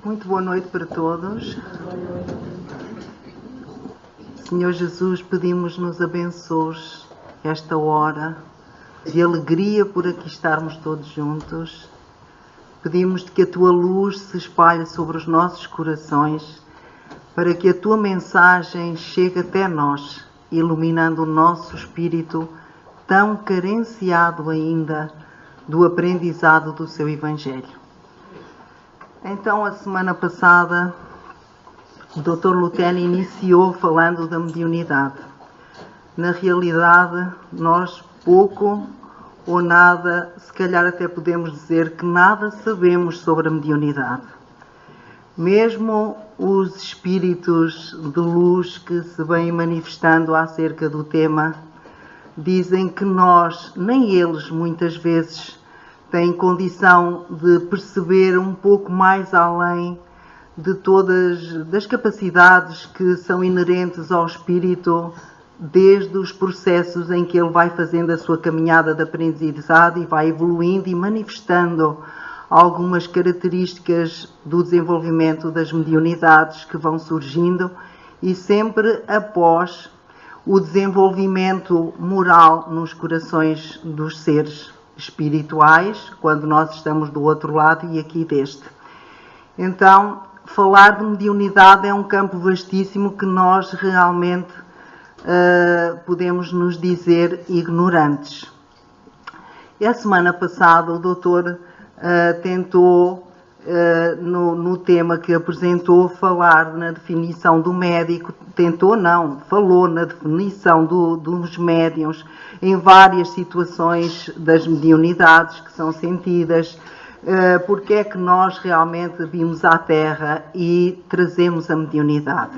Muito boa noite para todos. Senhor Jesus, pedimos nos abençoes esta hora de alegria por aqui estarmos todos juntos. Pedimos-te que a tua luz se espalhe sobre os nossos corações, para que a tua mensagem chegue até nós, iluminando o nosso espírito tão carenciado ainda do aprendizado do seu Evangelho. Então, a semana passada, o Dr. Luteni iniciou falando da mediunidade. Na realidade, nós pouco ou nada, se calhar até podemos dizer que nada sabemos sobre a mediunidade. Mesmo os espíritos de luz que se vêm manifestando acerca do tema, dizem que nós, nem eles muitas vezes, têm condição de perceber um pouco mais além de todas as capacidades que são inerentes ao espírito, desde os processos em que ele vai fazendo a sua caminhada de aprendizado e vai evoluindo e manifestando algumas características do desenvolvimento das mediunidades que vão surgindo, e sempre após o desenvolvimento moral nos corações dos seres espirituais, quando nós estamos do outro lado e aqui deste. Então, falar de mediunidade é um campo vastíssimo que nós realmente podemos nos dizer ignorantes. E a semana passada o doutor tentou, no tema que apresentou, falar na definição do médico. Falou na definição dos médiuns em várias situações das mediunidades que são sentidas, porque é que nós realmente vimos à Terra e trazemos a mediunidade.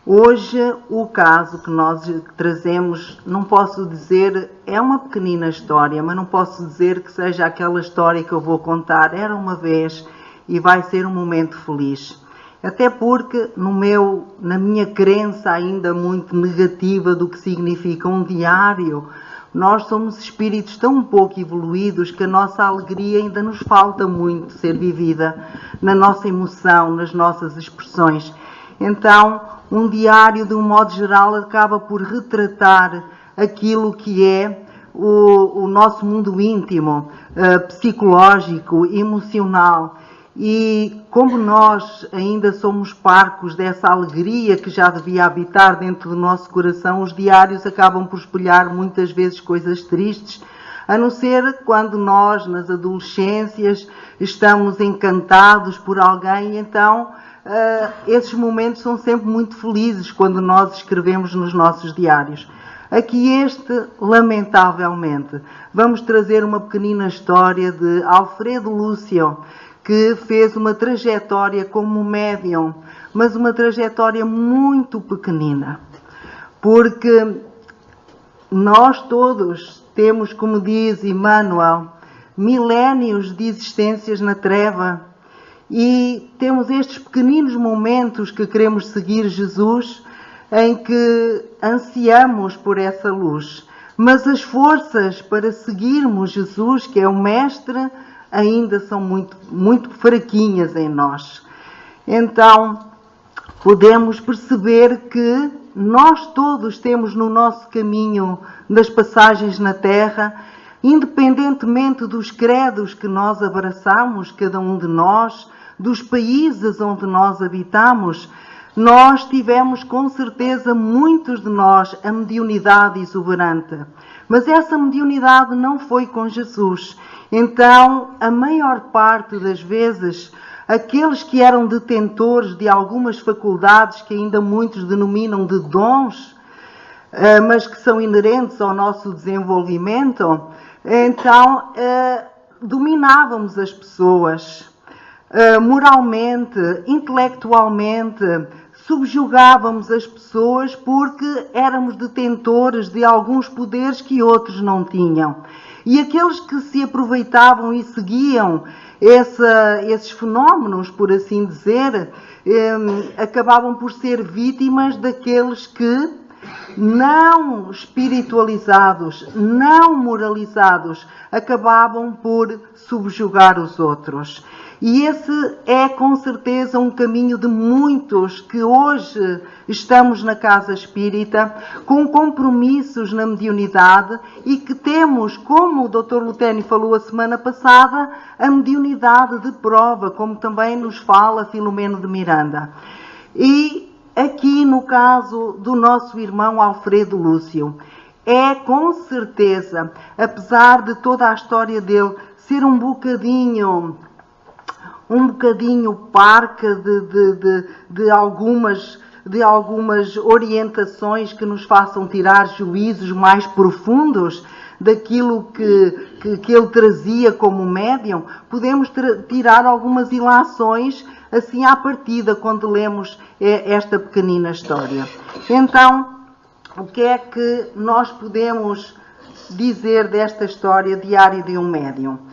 Hoje, o caso que nós trazemos, não posso dizer, é uma pequenina história, mas não posso dizer que seja aquela história que eu vou contar, era uma vez e vai ser um momento feliz. Até porque, na minha crença ainda muito negativa do que significa um diário, nós somos espíritos tão pouco evoluídos que a nossa alegria ainda nos falta muito ser vivida na nossa emoção, nas nossas expressões. Então, um diário, de um modo geral, acaba por retratar aquilo que é o nosso mundo íntimo, psicológico, emocional. E como nós ainda somos parcos dessa alegria que já devia habitar dentro do nosso coração, os diários acabam por espelhar muitas vezes coisas tristes, a não ser quando nós, nas adolescências, estamos encantados por alguém. Então, esses momentos são sempre muito felizes quando nós escrevemos nos nossos diários. Aqui lamentavelmente, vamos trazer uma pequenina história de Alfredo Lúcio, que fez uma trajetória como médium, mas uma trajetória muito pequenina. Porque nós todos temos, como diz Emmanuel, milénios de existências na treva, e temos estes pequeninos momentos que queremos seguir Jesus, em que ansiamos por essa luz. Mas as forças para seguirmos Jesus, que é o Mestre, ainda são muito, muito fraquinhas em nós. Então, podemos perceber que nós todos temos no nosso caminho das passagens na Terra, independentemente dos credos que nós abraçamos, cada um de nós, dos países onde nós habitamos, nós tivemos com certeza, muitos de nós, a mediunidade exuberante. Mas essa mediunidade não foi com Jesus. Então, a maior parte das vezes, aqueles que eram detentores de algumas faculdades que ainda muitos denominam de dons, mas que são inerentes ao nosso desenvolvimento, então dominávamos as pessoas moralmente, intelectualmente, subjugávamos as pessoas porque éramos detentores de alguns poderes que outros não tinham. E aqueles que se aproveitavam e seguiam esses fenómenos, por assim dizer, acabavam por ser vítimas daqueles que não espiritualizados, não moralizados, acabavam por subjugar os outros. E esse é com certeza um caminho de muitos que hoje estamos na Casa Espírita com compromissos na mediunidade e que temos, como o Dr. Luteni falou a semana passada, a mediunidade de prova, como também nos fala Filomeno de Miranda. E aqui no caso do nosso irmão Alfredo Lúcio, é com certeza, apesar de toda a história dele ser um bocadinho parca de algumas orientações que nos façam tirar juízos mais profundos daquilo que ele trazia como médium, podemos tirar algumas ilações assim à partida quando lemos esta pequenina história. Então, o que é que nós podemos dizer desta história, Diário de um Médium?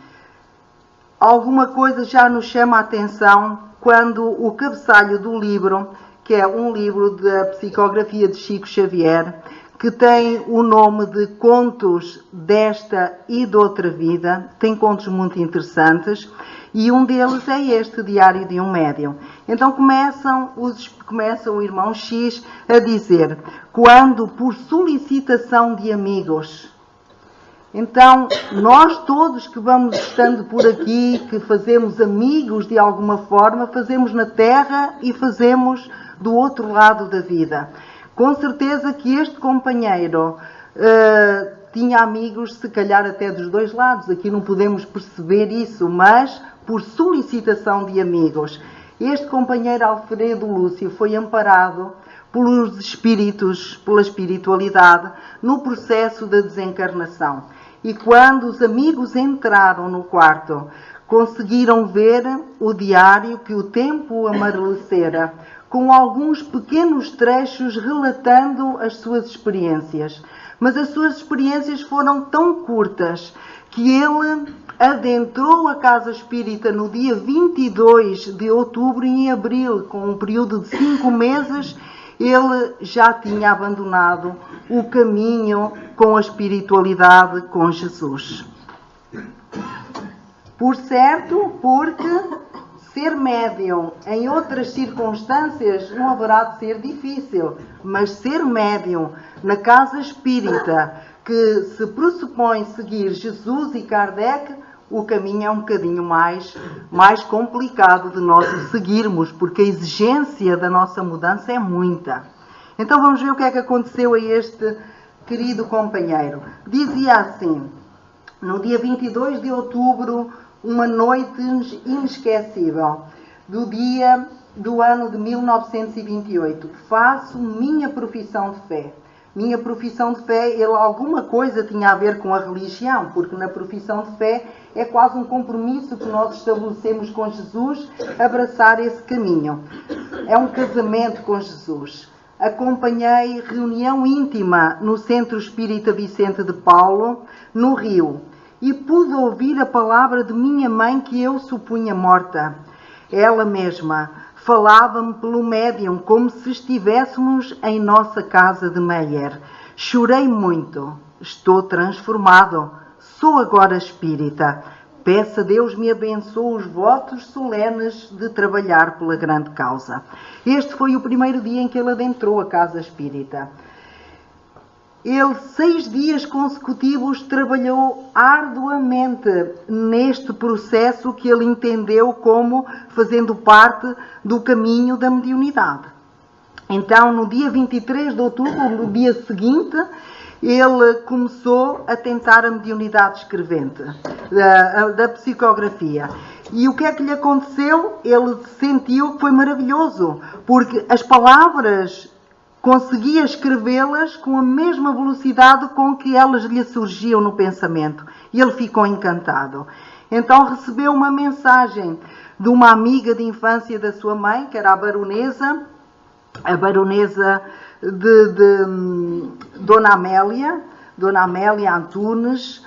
Alguma coisa já nos chama a atenção quando o cabeçalho do livro, que é um livro da psicografia de Chico Xavier, que tem o nome de Contos desta e de Outra Vida, tem contos muito interessantes, e um deles é este, Diário de um Médium. Então começa o irmão X a dizer, quando por solicitação de amigos. Então, nós todos que vamos estando por aqui, que fazemos amigos de alguma forma, fazemos na Terra e fazemos do outro lado da vida. Com certeza que este companheiro tinha amigos, se calhar até dos dois lados, aqui não podemos perceber isso, mas por solicitação de amigos. Este companheiro Alfredo Lúcio foi amparado pelos espíritos, pela espiritualidade, no processo da desencarnação. E quando os amigos entraram no quarto, conseguiram ver o diário que o tempo amarelecera, com alguns pequenos trechos relatando as suas experiências. Mas as suas experiências foram tão curtas que ele adentrou a Casa Espírita no dia 22 de outubro e em abril, com um período de 5 meses, ele já tinha abandonado o caminho com a espiritualidade com Jesus. Por certo, porque ser médium em outras circunstâncias não haverá de ser difícil, mas ser médium na Casa Espírita, que se pressupõe seguir Jesus e Kardec, o caminho é um bocadinho mais complicado de nós o seguirmos, porque a exigência da nossa mudança é muita. Então vamos ver o que é que aconteceu a este querido companheiro. Dizia assim, no dia 22 de outubro, uma noite inesquecível, do ano de 1928, faço minha profissão de fé. Minha profissão de fé, ele alguma coisa tinha a ver com a religião, porque na profissão de fé é quase um compromisso que nós estabelecemos com Jesus, abraçar esse caminho. É um casamento com Jesus. Acompanhei reunião íntima no Centro Espírita Vicente de Paulo, no Rio, e pude ouvir a palavra de minha mãe que eu supunha morta. Ela mesma falava-me pelo médium como se estivéssemos em nossa casa de Meyer. Chorei muito. Estou transformado. Sou agora espírita. Peço a Deus me abençoe os votos solenes de trabalhar pela grande causa. Este foi o primeiro dia em que ele adentrou a Casa Espírita. Ele, 6 dias consecutivos, trabalhou arduamente neste processo que ele entendeu como fazendo parte do caminho da mediunidade. Então, no dia 23 de outubro, no dia seguinte, ele começou a tentar a mediunidade escrevente, da psicografia. E o que é que lhe aconteceu? Ele sentiu que foi maravilhoso, porque as palavras conseguia escrevê-las com a mesma velocidade com que elas lhe surgiam no pensamento. E ele ficou encantado. Então recebeu uma mensagem de uma amiga de infância da sua mãe, que era a baronesa de Dona Amélia Antunes,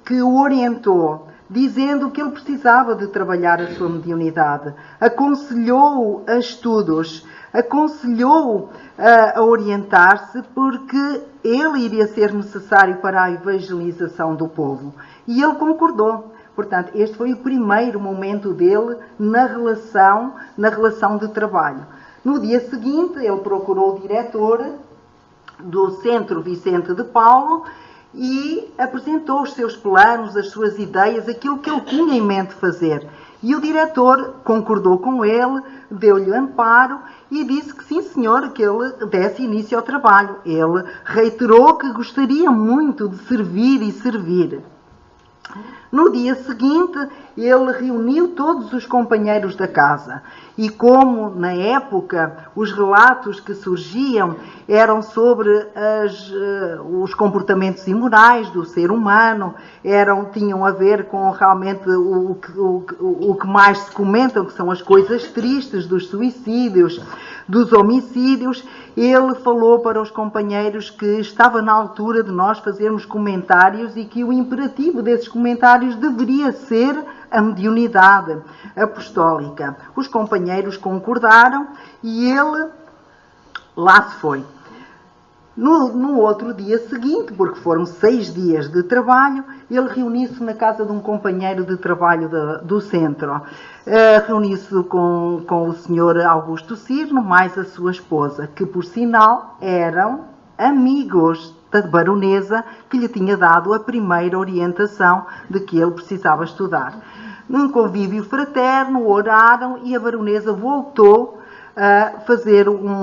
que o orientou dizendo que ele precisava de trabalhar a sua mediunidade. Aconselhou-o a estudos, aconselhou-o a orientar-se, porque ele iria ser necessário para a evangelização do povo. E ele concordou. Portanto, este foi o primeiro momento dele na relação de trabalho. No dia seguinte, ele procurou o diretor do Centro Vicente de Paulo e apresentou os seus planos, as suas ideias, aquilo que ele tinha em mente fazer. E o diretor concordou com ele, deu-lhe amparo e disse que sim, senhor, que ele desse início ao trabalho. Ele reiterou que gostaria muito de servir e servir. No dia seguinte, ele reuniu todos os companheiros da casa e, como na época os relatos que surgiam eram sobre os comportamentos imorais do ser humano, tinham a ver com realmente o que mais se comentam, que são as coisas tristes dos suicídios, dos homicídios, ele falou para os companheiros que estava na altura de nós fazermos comentários e que o imperativo desses comentários deveria ser a mediunidade apostólica. Os companheiros concordaram e ele lá se foi. No outro dia seguinte, porque foram 6 dias de trabalho, ele reuniu-se na casa de um companheiro de trabalho do centro. Reuniu-se com o senhor Augusto Cirne, mais a sua esposa, que por sinal eram amigos da baronesa, que lhe tinha dado a primeira orientação de que ele precisava estudar. Num convívio fraterno, oraram e a baronesa voltou a fazer um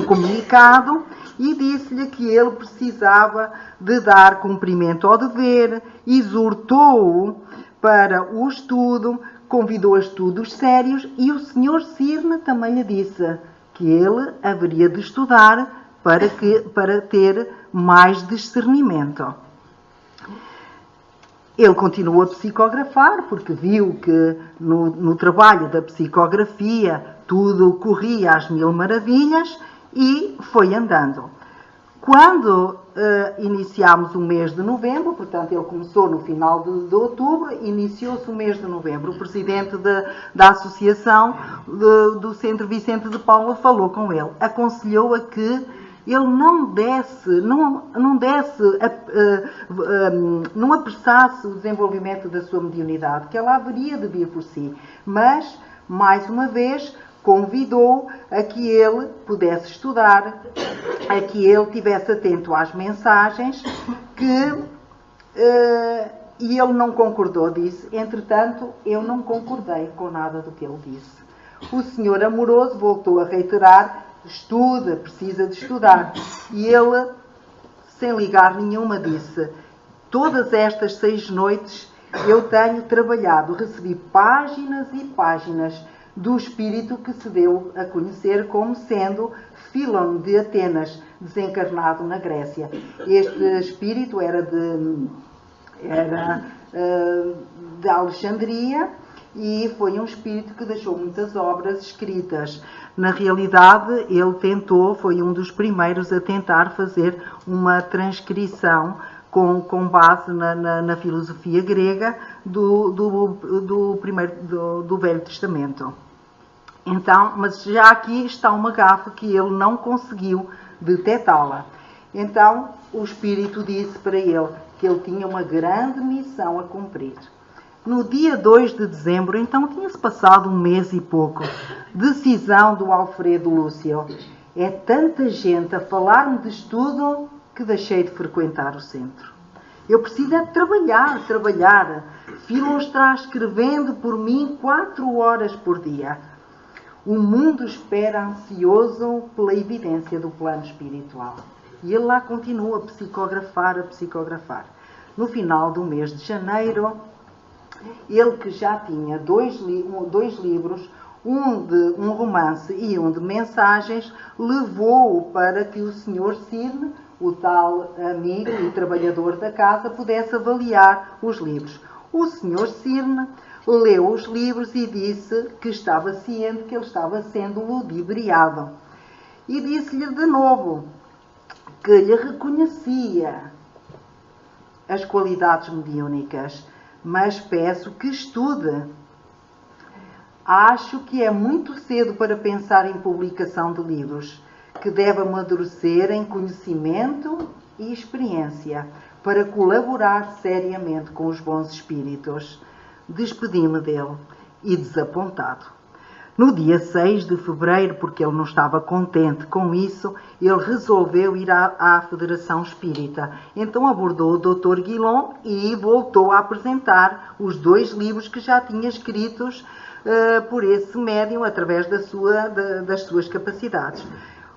comunicado e disse-lhe que ele precisava de dar cumprimento ao dever, exortou-o para o estudo, convidou a estudos sérios e o senhor Cirne também lhe disse que ele haveria de estudar para ter mais discernimento. Ele continuou a psicografar, porque viu que no trabalho da psicografia tudo corria às mil maravilhas e foi andando. Quando iniciámos o mês de novembro, portanto ele começou no final de outubro, iniciou-se o mês de novembro. O presidente da associação do Centro Vicente de Paulo falou com ele, aconselhou a que ele não apressasse o desenvolvimento da sua mediunidade, que ela haveria de vir por si, mas, mais uma vez, convidou a que ele pudesse estudar, a que ele estivesse atento às mensagens, e ele não concordou, disse. Entretanto, eu não concordei com nada do que ele disse. O senhor amoroso voltou a reiterar, estuda, precisa de estudar. E ele, sem ligar nenhuma, disse, todas estas 6 noites eu tenho trabalhado, recebi páginas e páginas do espírito que se deu a conhecer como sendo Filon de Atenas, desencarnado na Grécia. Este espírito era de Alexandria e foi um espírito que deixou muitas obras escritas. Na realidade, ele foi um dos primeiros a tentar fazer uma transcrição com base na filosofia grega do Velho Testamento. Então, mas já aqui está uma gafe que ele não conseguiu detectá-la. Então, o Espírito disse para ele que ele tinha uma grande missão a cumprir. No dia 2 de dezembro, então tinha-se passado 1 mês e pouco, decisão do Alfredo Lúcio. É tanta gente a falar-me de estudo que deixei de frequentar o centro. Eu preciso é de trabalhar. Filon está escrevendo por mim 4 horas por dia. O mundo espera ansioso pela evidência do plano espiritual. E ele lá continua a psicografar. No final do mês de janeiro, ele que já tinha 2 livros, um romance e um de mensagens, levou-o para que o senhor Cirne, o tal amigo e trabalhador da casa, pudesse avaliar os livros. O senhor Cirne leu os livros e disse que estava ciente que ele estava sendo ludibriado. E disse-lhe de novo que lhe reconhecia as qualidades mediúnicas, mas peço que estude. Acho que é muito cedo para pensar em publicação de livros, que deve amadurecer em conhecimento e experiência, para colaborar seriamente com os bons espíritos. Despedi-me dele e, desapontado, no dia 6 de fevereiro, porque ele não estava contente com isso, ele resolveu ir à Federação Espírita. Então abordou o Dr. Guilhom e voltou a apresentar os 2 livros que já tinha escritos por esse médium, através das suas capacidades.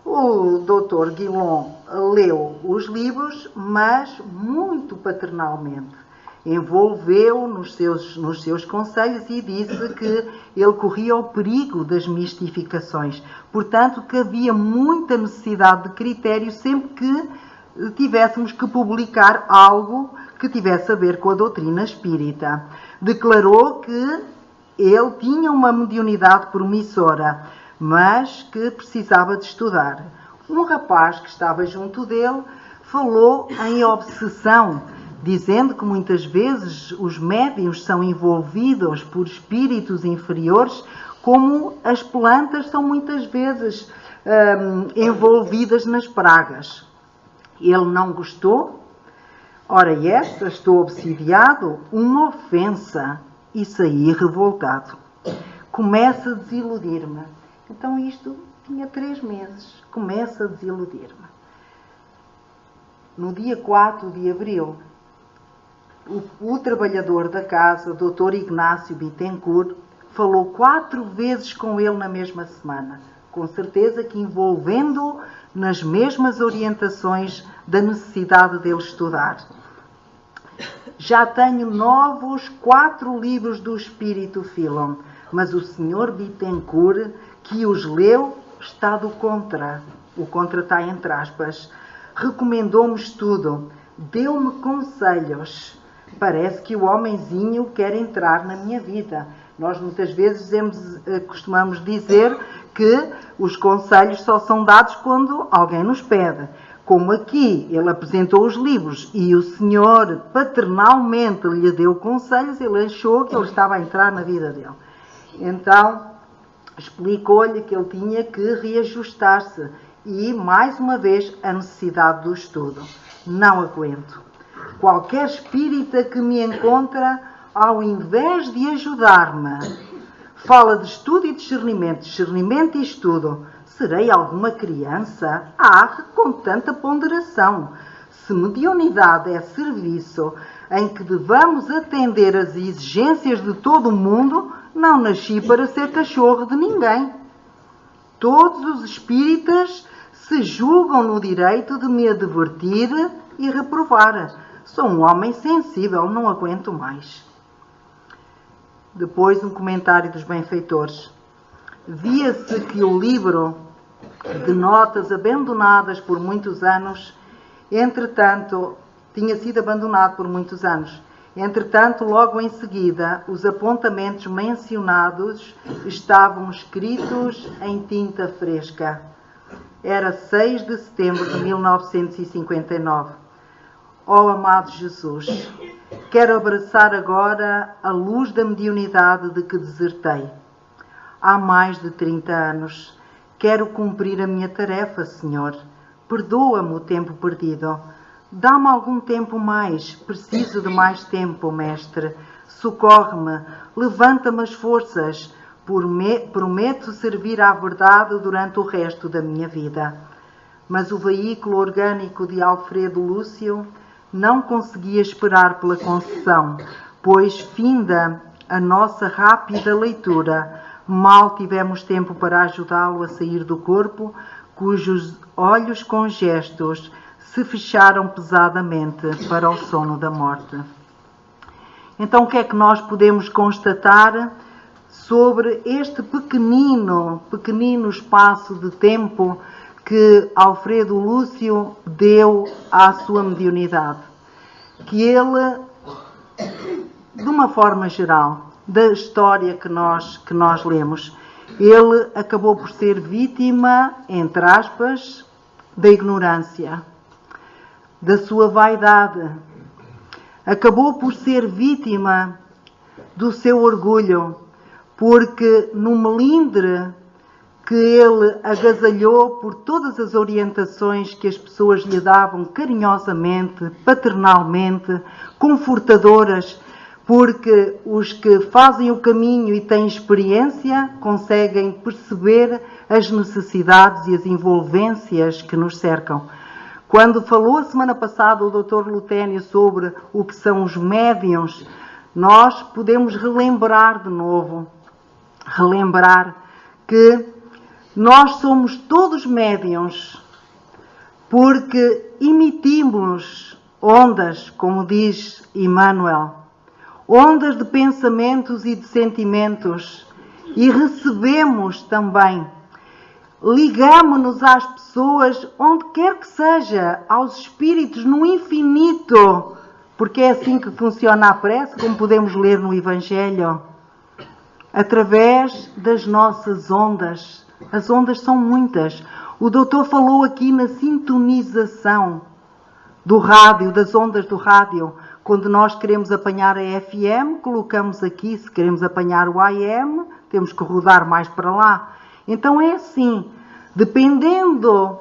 O Dr. Guilhom leu os livros, mas muito paternalmente. Envolveu nos seus conselhos e disse que ele corria o perigo das mistificações. Portanto, que havia muita necessidade de critério sempre que tivéssemos que publicar algo que tivesse a ver com a doutrina espírita. Declarou que ele tinha uma mediunidade promissora, mas que precisava de estudar. Um rapaz que estava junto dele falou em obsessão, dizendo que muitas vezes os médiuns são envolvidos por espíritos inferiores, como as plantas são muitas vezes envolvidas nas pragas. Ele não gostou. Ora, estou obsidiado, uma ofensa, e saí revoltado. Começa a desiludir-me. Então isto tinha 3 meses. Começa a desiludir-me. No dia 4 de abril, o trabalhador da casa, Dr. Ignácio Bittencourt, falou 4 vezes com ele na mesma semana, com certeza que envolvendo-o nas mesmas orientações da necessidade dele estudar. Já tenho novos 4 livros do Espírito Philon, mas o Sr. Bittencourt, que os leu, está do contra. O contra está entre aspas. Recomendou-me estudo, deu-me conselhos. Parece que o homenzinho quer entrar na minha vida. Nós muitas vezes costumamos dizer que os conselhos só são dados quando alguém nos pede. Como aqui ele apresentou os livros e o senhor paternalmente lhe deu conselhos, ele achou que ele estava a entrar na vida dele. Então explicou-lhe que ele tinha que reajustar-se e, mais uma vez, a necessidade do estudo. Não aguento. Qualquer espírita que me encontra, ao invés de ajudar-me, fala de estudo e discernimento e estudo. Serei alguma criança? Com tanta ponderação. Se mediunidade é serviço em que devamos atender às exigências de todo o mundo, não nasci para ser cachorro de ninguém. Todos os espíritas se julgam no direito de me advertir e reprovar. Sou um homem sensível, não aguento mais. Depois, um comentário dos benfeitores. Via-se que o livro de notas abandonadas por muitos anos, entretanto, tinha sido abandonado por muitos anos. Entretanto, logo em seguida, os apontamentos mencionados estavam escritos em tinta fresca. Era 6 de setembro de 1959. Ó amado Jesus, quero abraçar agora a luz da mediunidade de que desertei. Há mais de 30 anos. Quero cumprir a minha tarefa, Senhor. Perdoa-me o tempo perdido. Dá-me algum tempo mais. Preciso de mais tempo, Mestre. Socorre-me. Levanta-me as forças. Prometo servir à verdade durante o resto da minha vida. Mas o veículo orgânico de Alfredo Lúcio não conseguia esperar pela concessão, pois, finda a nossa rápida leitura, mal tivemos tempo para ajudá-lo a sair do corpo, cujos olhos com gestos se fecharam pesadamente para o sono da morte. Então, o que é que nós podemos constatar sobre este pequenino espaço de tempo que Alfredo Lúcio deu à sua mediunidade? Que ele, de uma forma geral, da história que nós lemos, ele acabou por ser vítima, entre aspas, da ignorância. da sua vaidade. Acabou por ser vítima do seu orgulho, porque no melindre que ele agasalhou por todas as orientações que as pessoas lhe davam carinhosamente, paternalmente, confortadoras, porque os que fazem o caminho e têm experiência conseguem perceber as necessidades e as envolvências que nos cercam. Quando falou a semana passada o Dr. Luténio sobre o que são os médiuns, nós podemos relembrar de novo, que nós somos todos médiuns, porque emitimos ondas, como diz Emmanuel, ondas de pensamentos e de sentimentos, e recebemos também. Ligamo-nos às pessoas, onde quer que seja, aos espíritos no infinito, porque é assim que funciona a prece, como podemos ler no Evangelho, através das nossas ondas. As ondas são muitas. O doutor falou aqui na sintonização do rádio, das ondas do rádio. Quando nós queremos apanhar a FM, colocamos aqui. Se queremos apanhar o AM, temos que rodar mais para lá. Então é assim, dependendo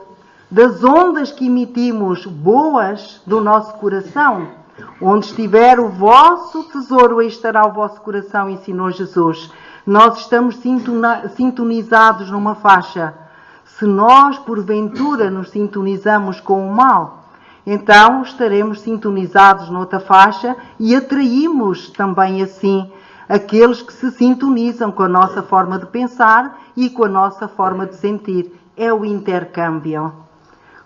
das ondas que emitimos boas do nosso coração, onde estiver o vosso tesouro, aí estará o vosso coração, ensinou Jesus. Nós estamos sintonizados numa faixa. Se nós, porventura, nos sintonizamos com o mal, então estaremos sintonizados noutra faixa e atraímos também assim aqueles que se sintonizam com a nossa forma de pensar e com a nossa forma de sentir. É o intercâmbio.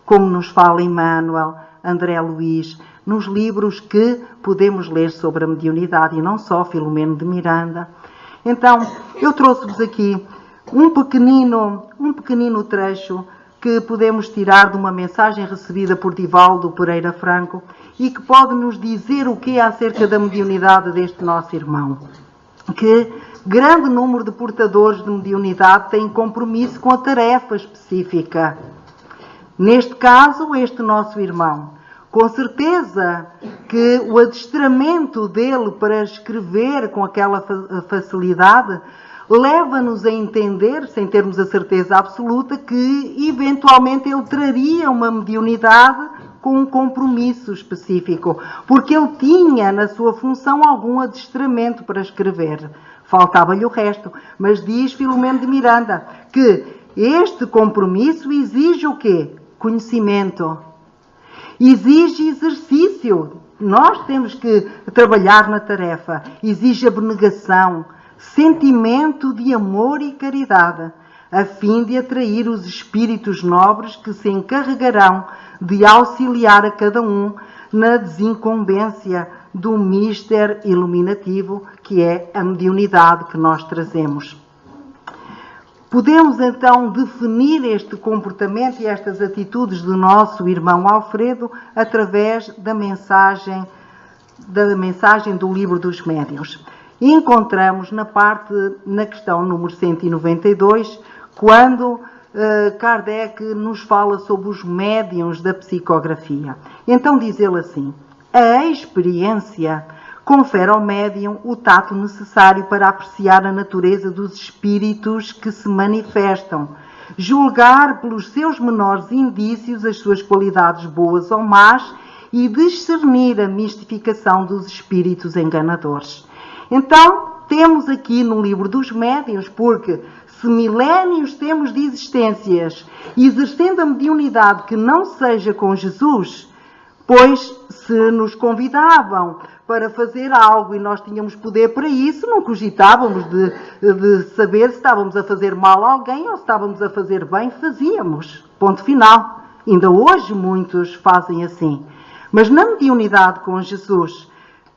Como nos fala Emmanuel, André Luiz, nos livros que podemos ler sobre a mediunidade, e não só, Filomeno de Miranda. Então, eu trouxe-vos aqui um pequenino trecho que podemos tirar de uma mensagem recebida por Divaldo Pereira Franco e que pode nos dizer o que é acerca da mediunidade deste nosso irmão. Que grande número de portadores de mediunidade têm compromisso com a tarefa específica. Neste caso, este nosso irmão. Com certeza que o adestramento dele para escrever com aquela facilidade leva-nos a entender, sem termos a certeza absoluta, que eventualmente ele traria uma mediunidade com um compromisso específico, porque ele tinha na sua função algum adestramento para escrever. Faltava-lhe o resto. Mas diz Filomeno de Miranda que este compromisso exige o quê? Conhecimento. Exige exercício. Nós temos que trabalhar na tarefa. Exige abnegação, sentimento de amor e caridade, a fim de atrair os espíritos nobres que se encarregarão de auxiliar a cada um na desincumbência do mister iluminativo que é a mediunidade que nós trazemos. Podemos então definir este comportamento e estas atitudes do nosso irmão Alfredo através da mensagem do Livro dos Médiuns. Encontramos na questão número 192, quando Kardec nos fala sobre os médiuns da psicografia. Então diz ele assim: a experiência confere ao médium o tato necessário para apreciar a natureza dos espíritos que se manifestam, julgar pelos seus menores indícios as suas qualidades boas ou más e discernir a mistificação dos espíritos enganadores. Então, temos aqui no Livro dos Médiuns, porque se milénios temos de existências, exercendo a mediunidade que não seja com Jesus, pois se nos convidavam para fazer algo e nós tínhamos poder para isso, não cogitávamos de saber se estávamos a fazer mal a alguém ou se estávamos a fazer bem, fazíamos. Ponto final. Ainda hoje muitos fazem assim. Mas na mediunidade com Jesus,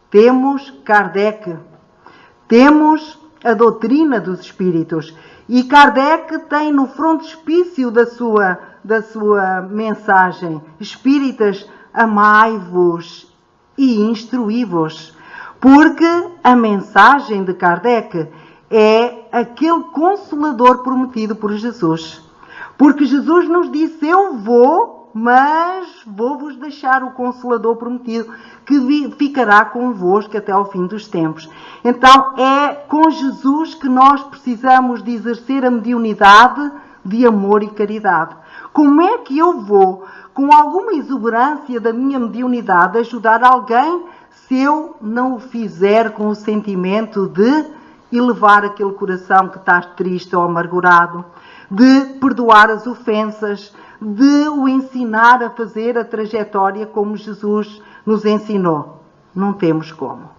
temos Kardec, temos a doutrina dos espíritos. E Kardec tem no frontispício da sua mensagem: espíritas, amai-vos e instruí-vos. Porque a mensagem de Kardec é aquele consolador prometido por Jesus. Porque Jesus nos disse: eu vou, mas vou-vos deixar deixar o Consolador prometido, que ficará convosco até ao fim dos tempos. Então é com Jesus que nós precisamos de exercer a mediunidade de amor e caridade. Como é que eu vou, com alguma exuberância da minha mediunidade, ajudar alguém se eu não o fizer com o sentimento de elevar aquele coração que está triste ou amargurado, de perdoar as ofensas, de o ensinar a fazer a trajetória como Jesus nos ensinou? Não temos como.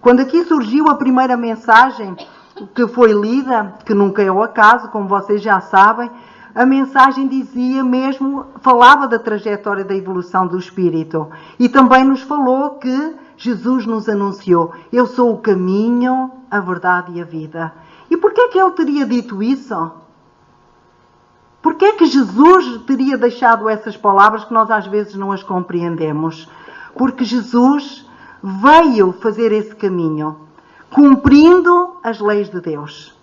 Quando aqui surgiu a primeira mensagem que foi lida, que nunca é o acaso, como vocês já sabem, a mensagem dizia mesmo, falava da trajetória da evolução do Espírito. E também nos falou que Jesus nos anunciou: eu sou o caminho, a verdade e a vida. E porquê é que ele teria dito isso? Porquê é que Jesus teria deixado essas palavras que nós às vezes não as compreendemos? Porque Jesus veio fazer esse caminho, cumprindo as leis de Deus.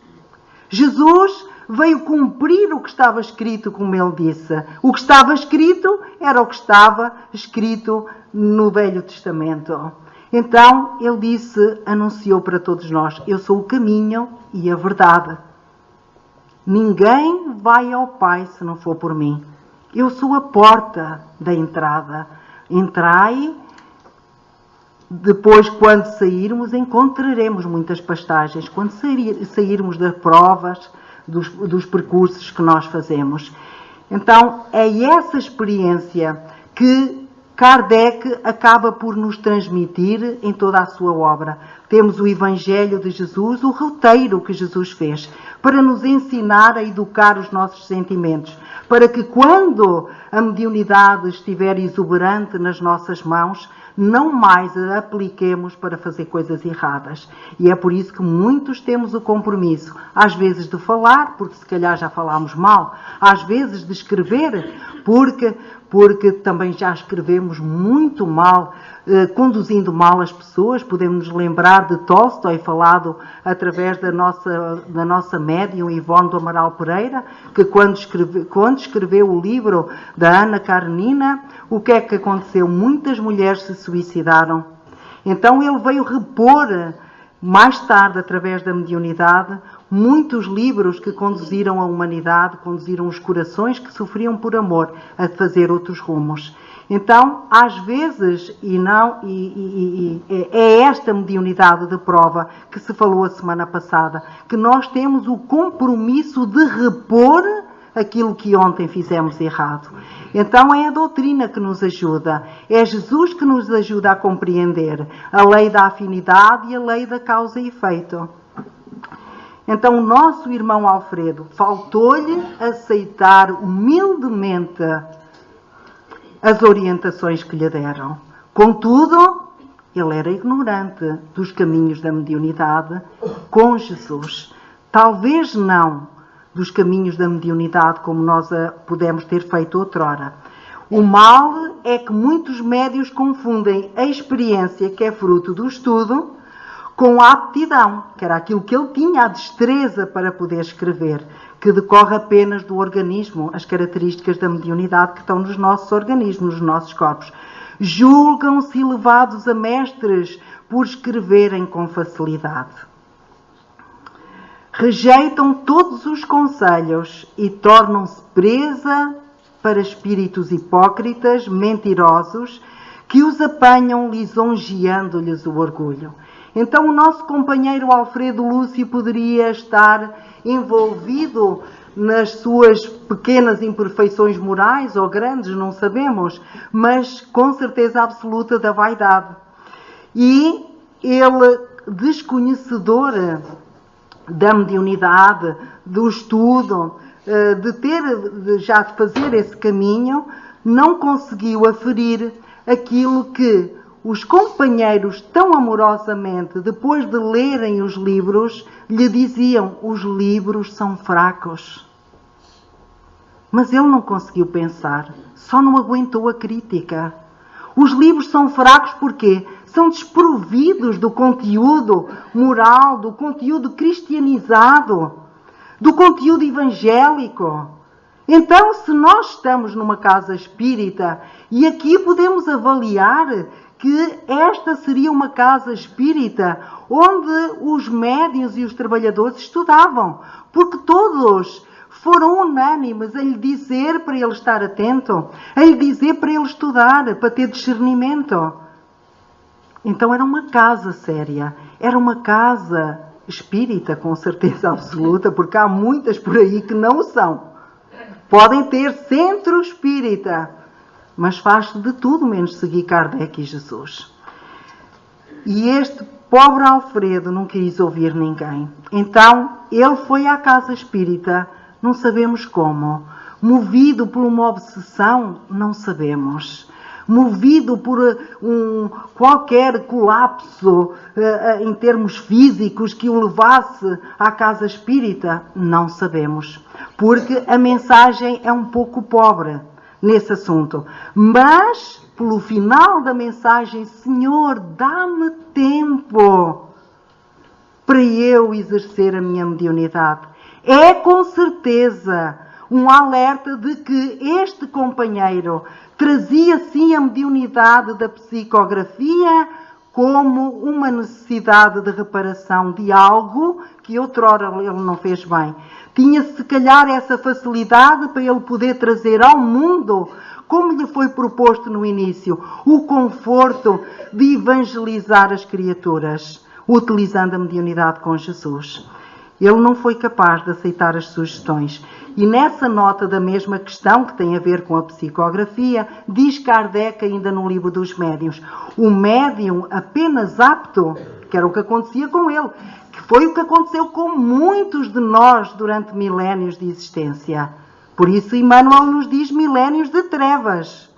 Jesus veio cumprir o que estava escrito, como ele disse. O que estava escrito era o que estava escrito no Velho Testamento. Então, ele disse, anunciou para todos nós: eu sou o caminho e a verdade. Ninguém vai ao Pai se não for por mim. Eu sou a porta da entrada. Entrai. Depois, quando sairmos, encontraremos muitas pastagens. Quando sairmos das provas, dos percursos que nós fazemos. Então, é essa experiência que Kardec acaba por nos transmitir em toda a sua obra. Temos o Evangelho de Jesus, o roteiro que Jesus fez, para nos ensinar a educar os nossos sentimentos, para que quando a mediunidade estiver exuberante nas nossas mãos, não mais a apliquemos para fazer coisas erradas. E é por isso que muitos temos o compromisso, às vezes de falar, porque se calhar já falámos mal, às vezes de escrever, porque também já escrevemos muito mal, conduzindo mal as pessoas. Podemos nos lembrar de Tolstói, falado através da nossa médium Ivone do Amaral Pereira, que quando escreveu o livro da Ana Karenina, o que é que aconteceu? Muitas mulheres se suicidaram. Então ele veio repor, mais tarde, através da mediunidade, muitos livros que conduziram a humanidade, conduziram os corações que sofriam por amor a fazer outros rumos. Então, às vezes, é esta mediunidade de prova que se falou a semana passada, que nós temos o compromisso de repor aquilo que ontem fizemos errado. Então é a doutrina que nos ajuda, é Jesus que nos ajuda a compreender a lei da afinidade e a lei da causa e efeito. Então o nosso irmão Alfredo faltou-lhe aceitar humildemente as orientações que lhe deram. Contudo, ele era ignorante dos caminhos da mediunidade com Jesus. Talvez não dos caminhos da mediunidade como nós a pudemos ter feito outrora. O mal é que muitos médios confundem a experiência, que é fruto do estudo, com a aptidão, que era aquilo que ele tinha, a destreza para poder escrever, que decorre apenas do organismo, as características da mediunidade que estão nos nossos organismos, nos nossos corpos. Julgam-se levados a mestres por escreverem com facilidade. Rejeitam todos os conselhos e tornam-se presa para espíritos hipócritas, mentirosos, que os apanham lisonjeando-lhes o orgulho. Então o nosso companheiro Alfredo Lúcio poderia estar envolvido nas suas pequenas imperfeições morais ou grandes, não sabemos, mas com certeza absoluta da vaidade. E ele, desconhecedor da mediunidade, do estudo, de fazer esse caminho, não conseguiu aferir aquilo que os companheiros tão amorosamente, depois de lerem os livros, lhe diziam: os livros são fracos. Mas ele não conseguiu pensar, só não aguentou a crítica. Os livros são fracos porque são desprovidos do conteúdo moral, do conteúdo cristianizado, do conteúdo evangélico. Então, se nós estamos numa casa espírita, e aqui podemos avaliar que esta seria uma casa espírita onde os médiuns e os trabalhadores estudavam, porque todos foram unânimes a lhe dizer para ele estar atento, a lhe dizer para ele estudar, para ter discernimento. Então era uma casa séria, era uma casa espírita, com certeza absoluta, porque há muitas por aí que não o são. Podem ter centro espírita, mas faz de tudo menos seguir Kardec e Jesus. E este pobre Alfredo não quis ouvir ninguém. Então ele foi à casa espírita, não sabemos como. Movido por uma obsessão, não sabemos. Movido por qualquer colapso em termos físicos que o levasse à casa espírita, não sabemos. Porque a mensagem é um pouco pobre nesse assunto. Mas, pelo final da mensagem, Senhor, dá-me tempo para eu exercer a minha mediunidade. É com certeza um alerta de que este companheiro trazia sim a mediunidade da psicografia como uma necessidade de reparação de algo que outrora ele não fez bem. Tinha se calhar essa facilidade para ele poder trazer ao mundo, como lhe foi proposto no início, o conforto de evangelizar as criaturas, utilizando a mediunidade com Jesus. Ele não foi capaz de aceitar as sugestões. E nessa nota da mesma questão, que tem a ver com a psicografia, diz Kardec ainda no livro dos médiuns, o médium apenas apto, que era o que acontecia com ele, que foi o que aconteceu com muitos de nós durante milénios de existência. Por isso Emmanuel nos diz milénios de trevas.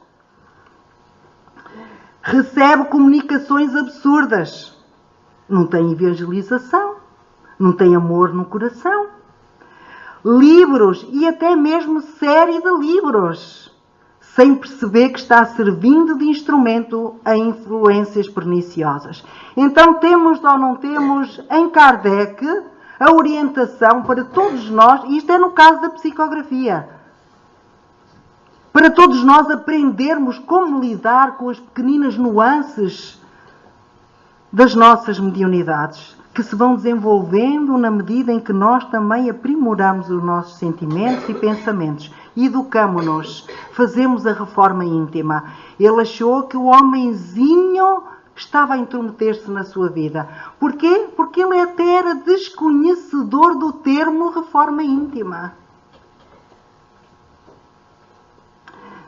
Recebe comunicações absurdas. Não tem evangelização. Não tem amor no coração. Livros e até mesmo série de livros, sem perceber que está servindo de instrumento a influências perniciosas. Então temos ou não temos em Kardec a orientação para todos nós, e isto é no caso da psicografia, para todos nós aprendermos como lidar com as pequeninas nuances das nossas mediunidades, que se vão desenvolvendo na medida em que nós também aprimoramos os nossos sentimentos e pensamentos. Educamo-nos, fazemos a reforma íntima. Ele achou que o homenzinho estava a intrometer-se na sua vida. Porquê? Porque ele até era desconhecedor do termo reforma íntima.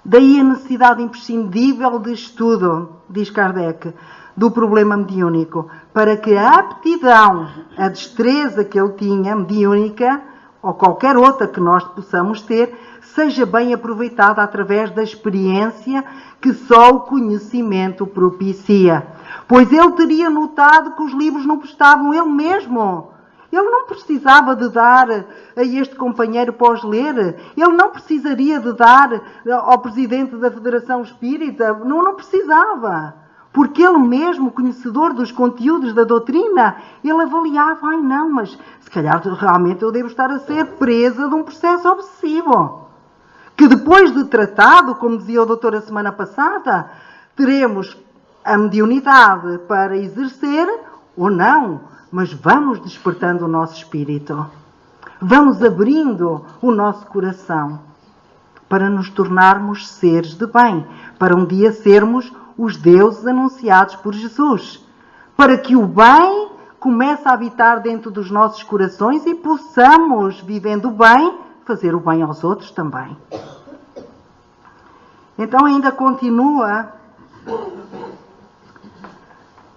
Daí a necessidade imprescindível de estudo, diz Kardec, do problema mediúnico, para que a aptidão, a destreza que ele tinha, mediúnica, ou qualquer outra que nós possamos ter, seja bem aproveitada através da experiência que só o conhecimento propicia. Pois ele teria notado que os livros não prestavam ele mesmo. Ele não precisava de dar a este companheiro para os ler. Ele não precisaria de dar ao presidente da Federação Espírita. Não precisava. Porque ele mesmo, conhecedor dos conteúdos da doutrina, ele avaliava, não, mas se calhar realmente eu devo estar a ser presa de um processo obsessivo. Que depois de tratado, como dizia o doutor a semana passada, teremos a mediunidade para exercer ou não, mas vamos despertando o nosso espírito. Vamos abrindo o nosso coração para nos tornarmos seres de bem, para um dia sermos os deuses anunciados por Jesus, para que o bem comece a habitar dentro dos nossos corações e possamos, vivendo bem, fazer o bem aos outros também. Então ainda continua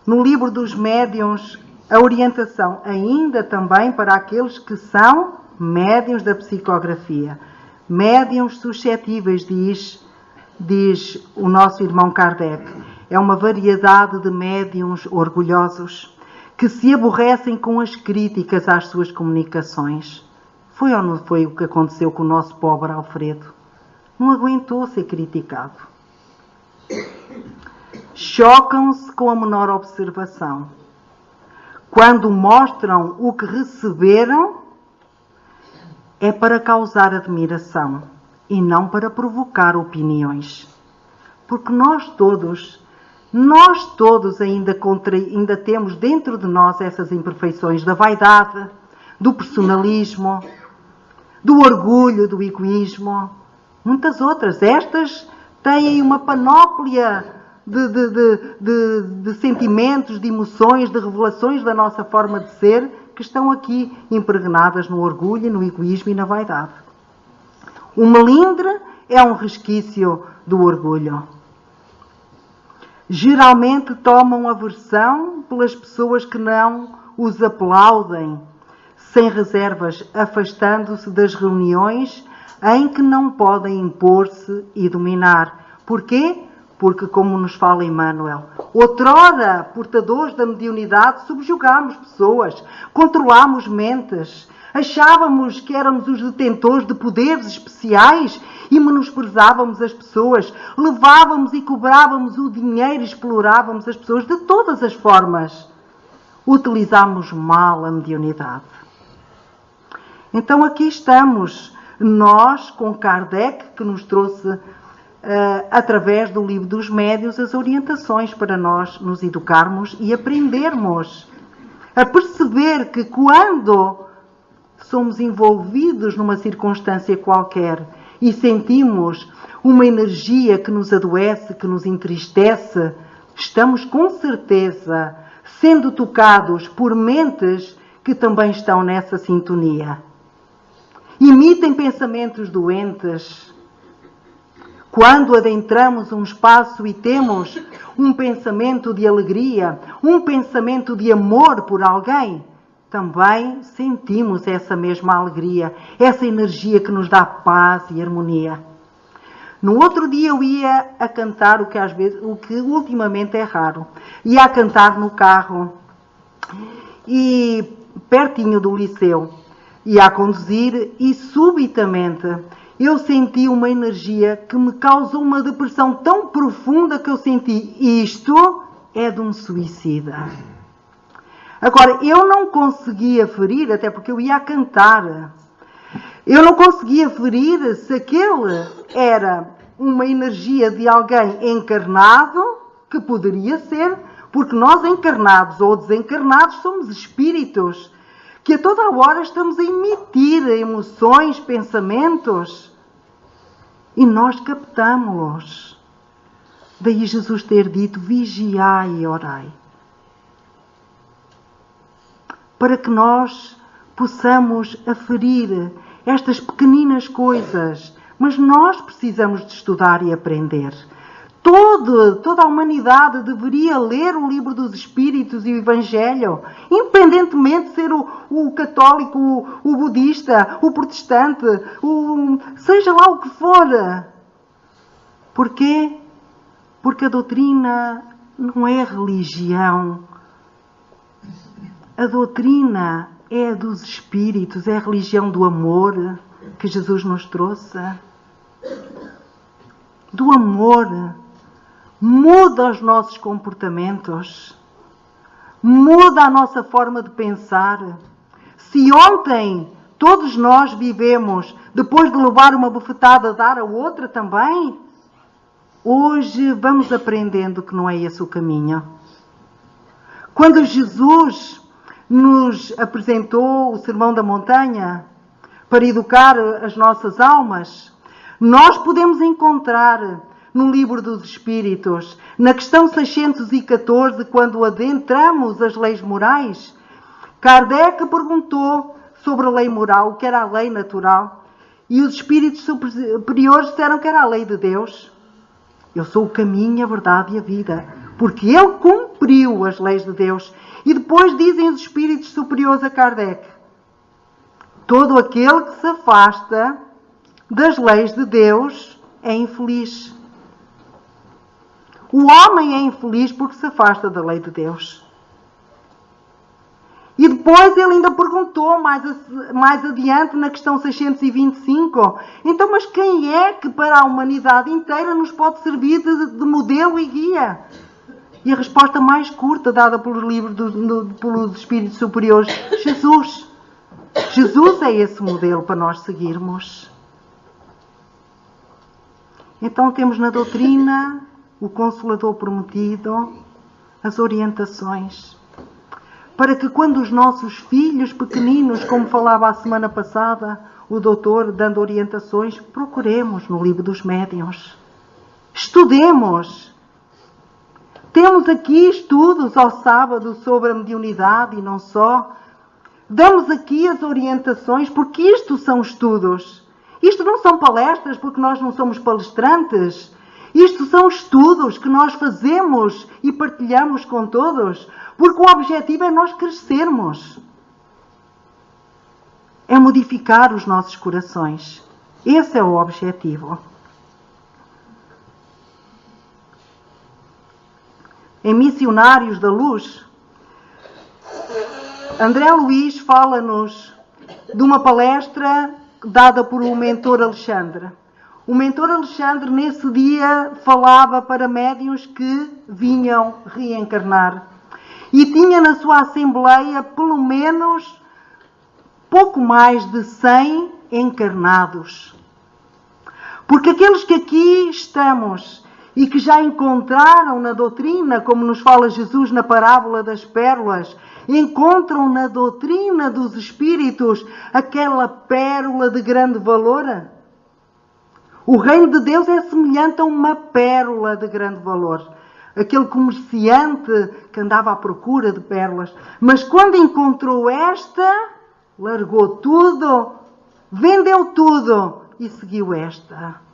no livro dos médiuns a orientação, ainda também para aqueles que são médiuns da psicografia, médiuns suscetíveis, diz o nosso irmão Kardec. É uma variedade de médiuns orgulhosos que se aborrecem com as críticas às suas comunicações. Foi ou não foi o que aconteceu com o nosso pobre Alfredo? Não aguentou ser criticado. Chocam-se com a menor observação. Quando mostram o que receberam, é para causar admiração. e não para provocar opiniões. Porque nós todos ainda temos dentro de nós essas imperfeições da vaidade, do personalismo, do orgulho, do egoísmo, muitas outras. Estas têm uma panóplia de sentimentos, de emoções, de revelações da nossa forma de ser, que estão aqui impregnadas no orgulho, no egoísmo e na vaidade. O melindre é um resquício do orgulho. Geralmente tomam aversão pelas pessoas que não os aplaudem, sem reservas, afastando-se das reuniões em que não podem impor-se e dominar. Porquê? Porque, como nos fala Emmanuel, outrora, portadores da mediunidade, subjugámos pessoas, controlámos mentes, achávamos que éramos os detentores de poderes especiais e menosprezávamos as pessoas, levávamos e cobrávamos o dinheiro e explorávamos as pessoas de todas as formas. Utilizámos mal a mediunidade. Então aqui estamos, nós, com Kardec, que nos trouxe, através do Livro dos Médiuns, as orientações para nós nos educarmos e aprendermos a perceber que quando somos envolvidos numa circunstância qualquer e sentimos uma energia que nos adoece, que nos entristece, estamos com certeza sendo tocados por mentes que também estão nessa sintonia. Emitem pensamentos doentes. Quando adentramos um espaço e temos um pensamento de alegria, um pensamento de amor por alguém, também sentimos essa mesma alegria, essa energia que nos dá paz e harmonia. No outro dia eu ia a cantar, o que ultimamente é raro, ia a cantar no carro, e pertinho do liceu, ia a conduzir e subitamente eu senti uma energia que me causou uma depressão tão profunda que eu senti, isto é de um suicida. Agora, eu não conseguia ferir, até porque eu ia a cantar, eu não conseguia ferir se aquele era uma energia de alguém encarnado, que poderia ser, porque nós encarnados ou desencarnados somos espíritos, que a toda a hora estamos a emitir emoções, pensamentos, e nós captamos-los. Daí Jesus ter dito, vigiai e orai. Para que nós possamos aferir estas pequeninas coisas. Mas nós precisamos de estudar e aprender. Toda a humanidade deveria ler o Livro dos Espíritos e o Evangelho, independentemente de ser o católico, o budista, o protestante, seja lá o que for. Porquê? Porque a doutrina não é religião. A doutrina é dos Espíritos, é a religião do amor que Jesus nos trouxe. Do amor. Muda os nossos comportamentos. Muda a nossa forma de pensar. Se ontem todos nós vivemos, depois de levar uma bofetada, dar a outra também, hoje vamos aprendendo que não é esse o caminho. Quando Jesus nos apresentou o Sermão da Montanha para educar as nossas almas, nós podemos encontrar no Livro dos Espíritos, na questão 614, quando adentramos as leis morais, Kardec perguntou sobre a lei moral, o que era a lei natural, e os espíritos superiores disseram que era a lei de Deus. Eu sou o caminho, a verdade e a vida, porque ele cumpriu as leis de Deus. E depois dizem os espíritos superiores a Kardec, todo aquele que se afasta das leis de Deus é infeliz. O homem é infeliz porque se afasta da lei de Deus. E depois ele ainda perguntou mais adiante na questão 625, então, mas quem é que para a humanidade inteira nos pode servir de modelo e guia? E a resposta mais curta dada pelos livros pelos espíritos superiores, Jesus. Jesus é esse modelo para nós seguirmos. Então temos na doutrina o Consolador prometido, as orientações, para que quando os nossos filhos pequeninos, como falava a semana passada, o doutor dando orientações, procuremos no livro dos médiuns. Estudemos. Temos aqui estudos ao sábado sobre a mediunidade e não só. Damos aqui as orientações, porque isto são estudos. Isto não são palestras, porque nós não somos palestrantes. Isto são estudos que nós fazemos e partilhamos com todos, porque o objetivo é nós crescermos. É modificar os nossos corações. Esse é o objetivo. Em Missionários da Luz, André Luiz fala-nos de uma palestra dada por o mentor Alexandre. O mentor Alexandre, nesse dia, falava para médiuns que vinham reencarnar. E tinha na sua assembleia, pelo menos, pouco mais de 100 encarnados. Porque aqueles que aqui estamos e que já encontraram na doutrina, como nos fala Jesus na parábola das pérolas, encontram na doutrina dos espíritos aquela pérola de grande valor. O reino de Deus é semelhante a uma pérola de grande valor. Aquele comerciante que andava à procura de pérolas, mas quando encontrou esta, largou tudo, vendeu tudo e seguiu esta.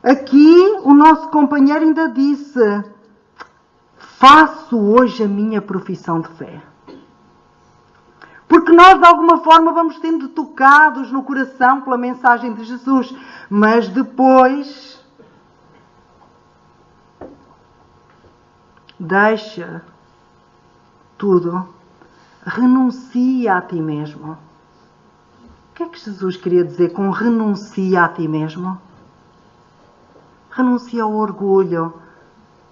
Aqui o nosso companheiro ainda disse: faço hoje a minha profissão de fé. Porque nós, de alguma forma, vamos sendo tocados no coração pela mensagem de Jesus. Mas depois, deixa tudo. Renuncia a ti mesmo. O que é que Jesus queria dizer com renuncia a ti mesmo? Renuncia ao orgulho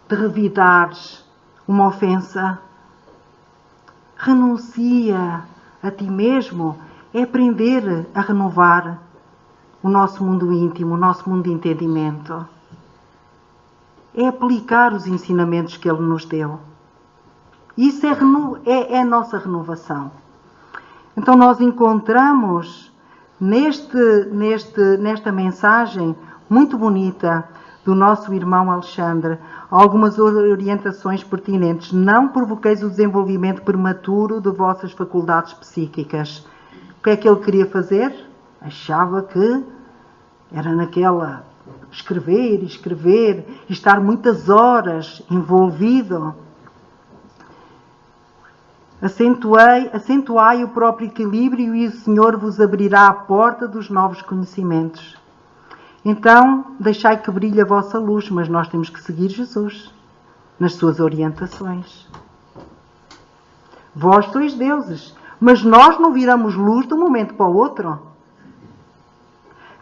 de revidares uma ofensa. Renuncia a ti mesmo é aprender a renovar o nosso mundo íntimo, o nosso mundo de entendimento. É aplicar os ensinamentos que Ele nos deu. Isso é a nossa renovação. Então nós encontramos nesta mensagem muito bonita do nosso irmão Alexandre algumas orientações pertinentes. Não provoqueis o desenvolvimento prematuro de vossas faculdades psíquicas. O que é que ele queria fazer? Achava que era naquela escrever e estar muitas horas envolvido. Acentuai o próprio equilíbrio e o Senhor vos abrirá a porta dos novos conhecimentos. Então, deixai que brilhe a vossa luz, mas nós temos que seguir Jesus nas suas orientações. Vós sois deuses, mas nós não viramos luz de um momento para o outro.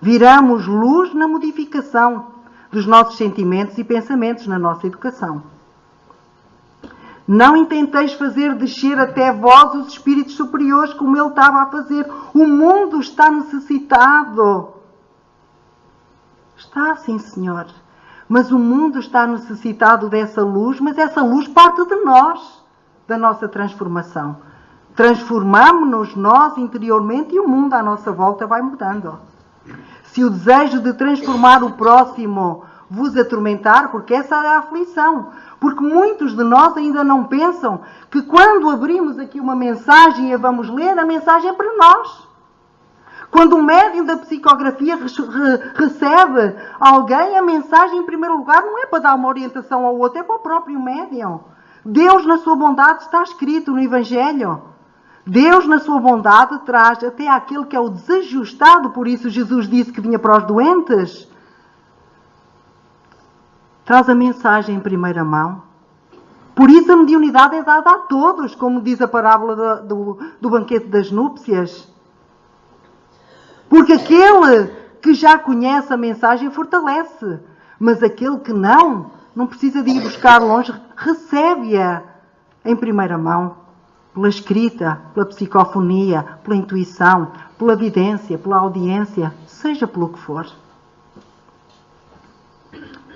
Viramos luz na modificação dos nossos sentimentos e pensamentos, na nossa educação. Não intenteis fazer descer até vós os espíritos superiores como ele estava a fazer. O mundo está necessitado. Está, sim, Senhor. Mas o mundo está necessitado dessa luz, mas essa luz parte de nós, da nossa transformação. Transformamos-nos nós interiormente e o mundo à nossa volta vai mudando. Se o desejo de transformar o próximo vos atormentar, porque essa é a aflição. Porque muitos de nós ainda não pensam que quando abrimos aqui uma mensagem e a vamos ler, a mensagem é para nós. Quando o médium da psicografia recebe alguém, a mensagem, em primeiro lugar, não é para dar uma orientação ao outro, é para o próprio médium. Deus, na sua bondade, está escrito no Evangelho. Deus, na sua bondade, traz até aquele que é o desajustado, por isso Jesus disse que vinha para os doentes. Traz a mensagem em primeira mão. Por isso a mediunidade é dada a todos, como diz a parábola do banquete das núpcias. Porque aquele que já conhece a mensagem fortalece. Mas aquele que não precisa de ir buscar longe, recebe-a em primeira mão. pela escrita, pela psicofonia, pela intuição, pela vidência, pela audiência, seja pelo que for.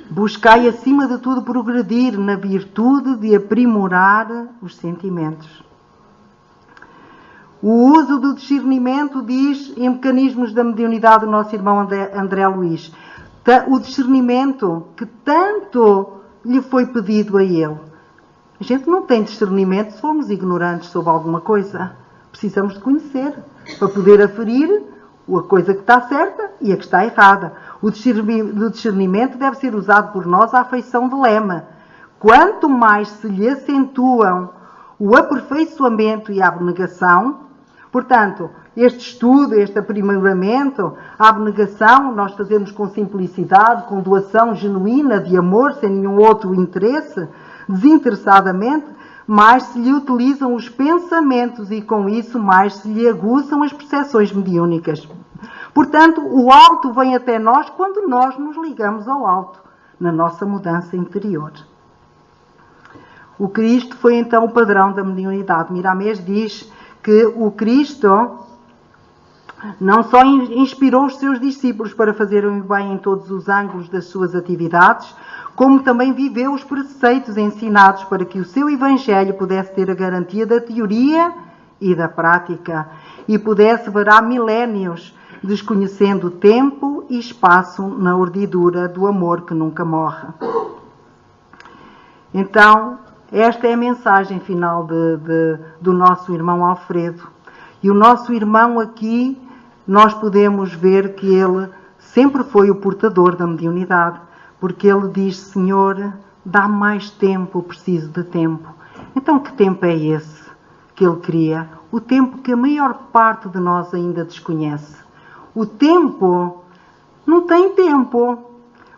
Buscai acima de tudo progredir na virtude de aprimorar os sentimentos. O uso do discernimento, diz em Mecanismos da Mediunidade do nosso irmão André Luís, o discernimento que tanto lhe foi pedido a ele. A gente não tem discernimento se formos ignorantes sobre alguma coisa. Precisamos de conhecer para poder aferir a coisa que está certa e a que está errada. O discernimento deve ser usado por nós à feição de lema. Quanto mais se lhe acentuam o aperfeiçoamento e a abnegação, portanto, este estudo, este aprimoramento, a abnegação, nós fazemos com simplicidade, com doação genuína de amor, sem nenhum outro interesse, desinteressadamente, mais se lhe utilizam os pensamentos e com isso mais se lhe aguçam as percepções mediúnicas. Portanto, o alto vem até nós quando nós nos ligamos ao alto, na nossa mudança interior. O Cristo foi então o padrão da mediunidade. Miramês diz que o Cristo não só inspirou os seus discípulos para fazerem o bem em todos os ângulos das suas atividades, como também viveu os preceitos ensinados para que o seu Evangelho pudesse ter a garantia da teoria e da prática e pudesse varar milénios, desconhecendo tempo e espaço na urdidura do amor que nunca morre. Então, esta é a mensagem final do nosso irmão Alfredo. E o nosso irmão aqui, nós podemos ver que ele sempre foi o portador da mediunidade, porque ele diz: Senhor, dá mais tempo, preciso de tempo. Então, que tempo é esse que ele cria? O tempo que a maior parte de nós ainda desconhece. O tempo não tem tempo.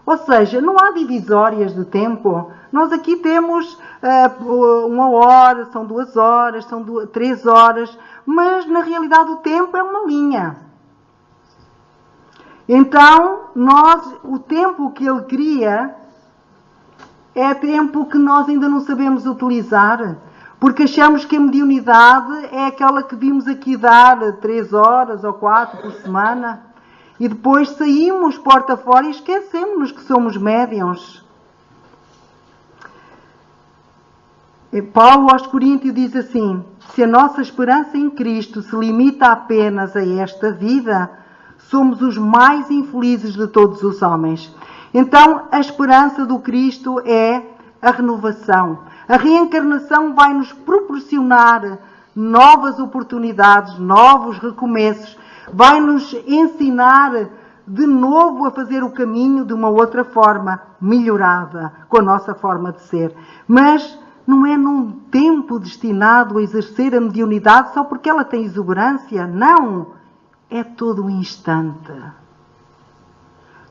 Ou seja, não há divisórias de tempo. Nós aqui temos 1 hora, são 2 horas, são 3 horas, mas na realidade o tempo é uma linha. Então, o tempo que ele cria é tempo que nós ainda não sabemos utilizar, porque achamos que a mediunidade é aquela que vimos aqui dar 3 horas ou 4 por semana, e depois saímos porta fora e esquecemos-nos que somos médiuns. Paulo aos Coríntios diz assim: se a nossa esperança em Cristo se limita apenas a esta vida, somos os mais infelizes de todos os homens. Então, a esperança do Cristo é a renovação. A reencarnação vai nos proporcionar novas oportunidades, novos recomeços, vai nos ensinar de novo a fazer o caminho de uma outra forma, melhorada, com a nossa forma de ser. Mas não é num tempo destinado a exercer a mediunidade só porque ela tem exuberância. Não! É todo o instante.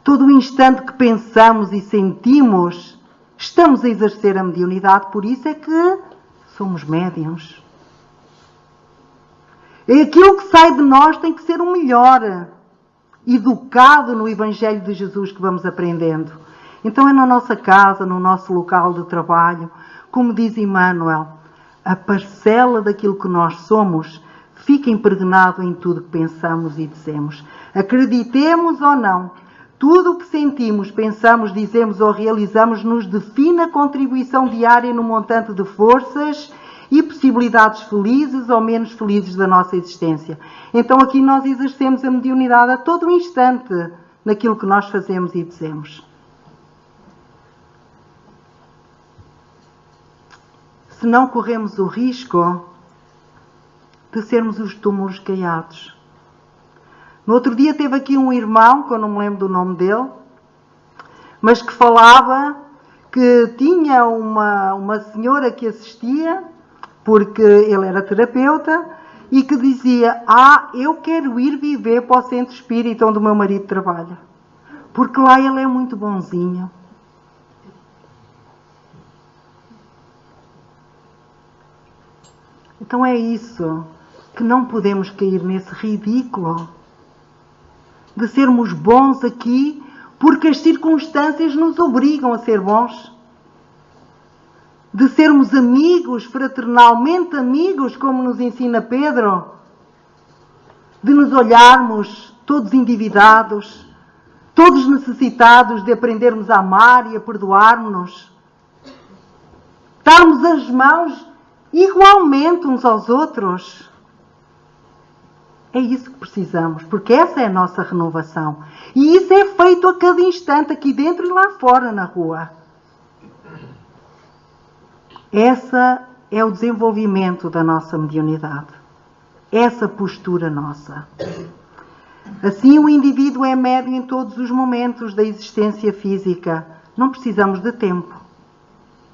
Todo o instante que pensamos e sentimos, estamos a exercer a mediunidade. Por isso é que somos médiuns. E aquilo que sai de nós tem que ser o melhor, educado no Evangelho de Jesus que vamos aprendendo. Então é na nossa casa, no nosso local de trabalho, como diz Emmanuel, a parcela daquilo que nós somos fica impregnado em tudo que pensamos e dizemos. Acreditemos ou não, tudo o que sentimos, pensamos, dizemos ou realizamos nos define a contribuição diária no montante de forças e possibilidades felizes ou menos felizes da nossa existência. Então aqui nós exercemos a mediunidade a todo instante naquilo que nós fazemos e dizemos. Se não corremos o risco de sermos os túmulos caiados. No outro dia teve aqui um irmão, que eu não me lembro do nome dele, mas que falava que tinha uma senhora que assistia, porque ele era terapeuta, e que dizia: eu quero ir viver para o centro espírita onde o meu marido trabalha, porque lá ele é muito bonzinho. Então é isso, que não podemos cair nesse ridículo de sermos bons aqui porque as circunstâncias nos obrigam a ser bons. de sermos amigos, fraternalmente amigos, como nos ensina Pedro, de nos olharmos todos endividados, todos necessitados de aprendermos a amar e a perdoar-nos, darmos as mãos igualmente uns aos outros. É isso que precisamos, porque essa é a nossa renovação. E isso é feito a cada instante, aqui dentro e lá fora na rua. Essa é o desenvolvimento da nossa mediunidade. Essa postura nossa. Assim, o indivíduo é médio em todos os momentos da existência física. Não precisamos de tempo.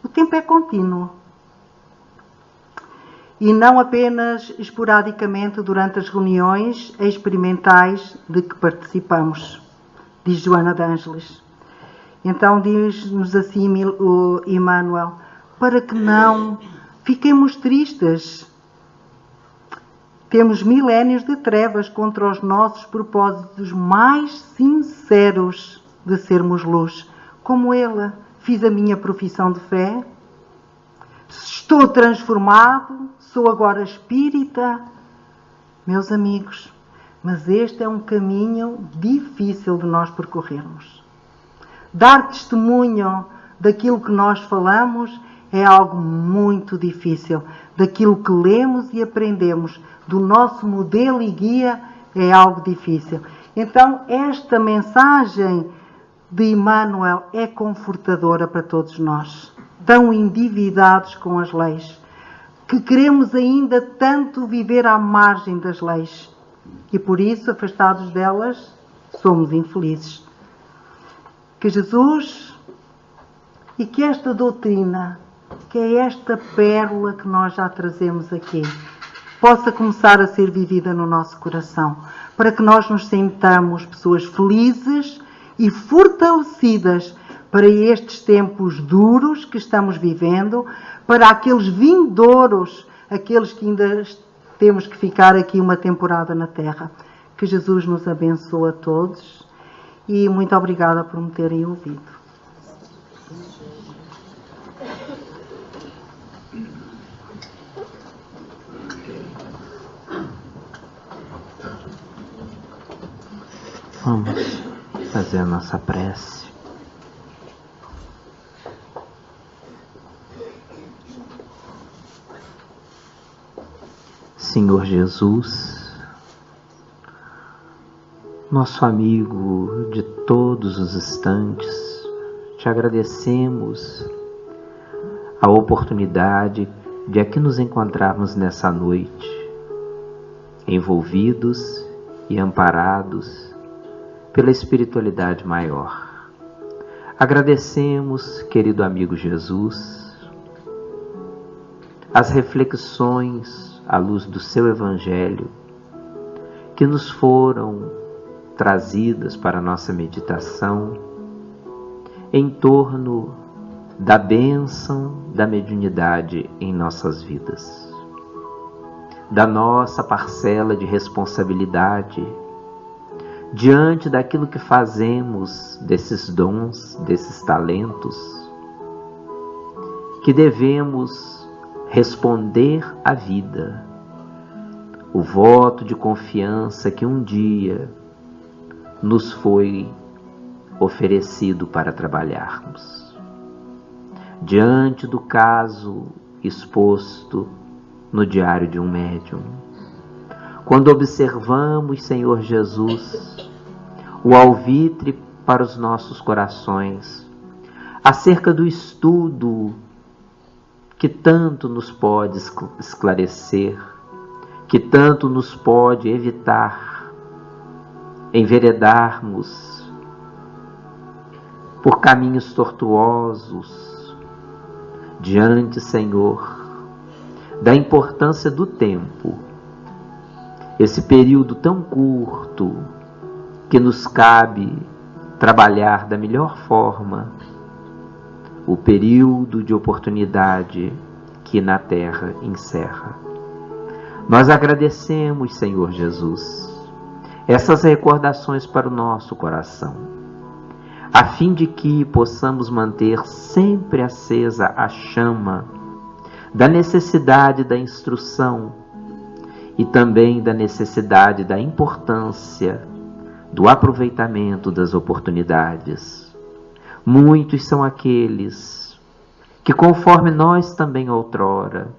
O tempo é contínuo. E não apenas esporadicamente durante as reuniões experimentais de que participamos, diz Joana de Ângeles. Então diz-nos assim o Emmanuel, para que não fiquemos tristes. Temos milénios de trevas contra os nossos propósitos mais sinceros de sermos luz. Como ele, fiz a minha profissão de fé, estou transformado, sou agora espírita. Meus amigos, mas este é um caminho difícil de nós percorrermos. Dar testemunho daquilo que nós falamos é algo muito difícil. Daquilo que lemos e aprendemos, do nosso modelo e guia, é algo difícil. Então, esta mensagem de Emmanuel é confortadora para todos nós. Tão endividados com as leis, que queremos ainda tanto viver à margem das leis. E por isso, afastados delas, somos infelizes. Que Jesus e que esta doutrina, que é esta pérola que nós já trazemos aqui, possa começar a ser vivida no nosso coração, para que nós nos sintamos pessoas felizes e fortalecidas para estes tempos duros que estamos vivendo, para aqueles vindouros, aqueles que ainda temos que ficar aqui uma temporada na Terra. Que Jesus nos abençoe a todos e muito obrigada por me terem ouvido. Vamos fazer a nossa prece. Senhor Jesus, nosso amigo de todos os instantes, te agradecemos a oportunidade de aqui nos encontrarmos nessa noite, envolvidos e amparados pela espiritualidade maior. Agradecemos, querido amigo Jesus, as reflexões à luz do seu Evangelho que nos foram trazidas para a nossa meditação em torno da bênção da mediunidade em nossas vidas, da nossa parcela de responsabilidade diante daquilo que fazemos, desses dons, desses talentos, que devemos responder à vida, o voto de confiança que um dia nos foi oferecido para trabalharmos. Diante do caso exposto no Diário de um Médium, quando observamos, Senhor Jesus, o alvitre para os nossos corações, acerca do estudo que tanto nos pode esclarecer, que tanto nos pode evitar enveredarmos por caminhos tortuosos, diante, Senhor, da importância do tempo, esse período tão curto que nos cabe trabalhar da melhor forma o período de oportunidade que na Terra encerra. Nós agradecemos, Senhor Jesus, essas recordações para o nosso coração. a fim de que possamos manter sempre acesa a chama da necessidade da instrução e também da necessidade da importância do aproveitamento das oportunidades. Muitos são aqueles que, conforme nós também outrora,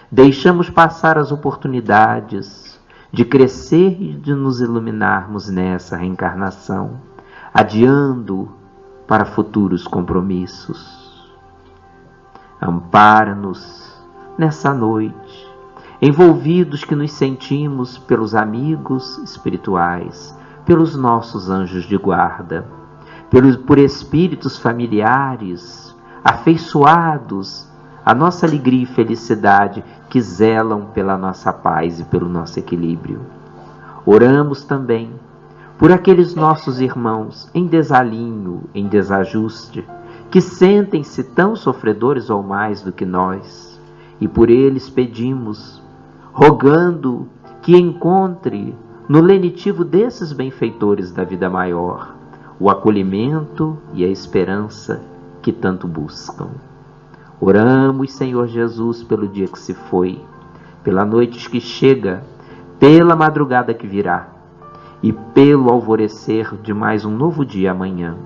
deixamos passar as oportunidades de crescer e de nos iluminarmos nessa reencarnação, adiando para futuros compromissos. Ampara-nos nessa noite, envolvidos que nos sentimos pelos amigos espirituais, pelos nossos anjos de guarda, por espíritos familiares, afeiçoados à nossa alegria e felicidade, que zelam pela nossa paz e pelo nosso equilíbrio. Oramos também por aqueles nossos irmãos em desalinho, em desajuste, que sentem-se tão sofredores ou mais do que nós, e por eles pedimos, rogando que encontre no lenitivo desses benfeitores da vida maior o acolhimento e a esperança que tanto buscam. Oramos, Senhor Jesus, pelo dia que se foi, pela noite que chega, pela madrugada que virá e pelo alvorecer de mais um novo dia amanhã.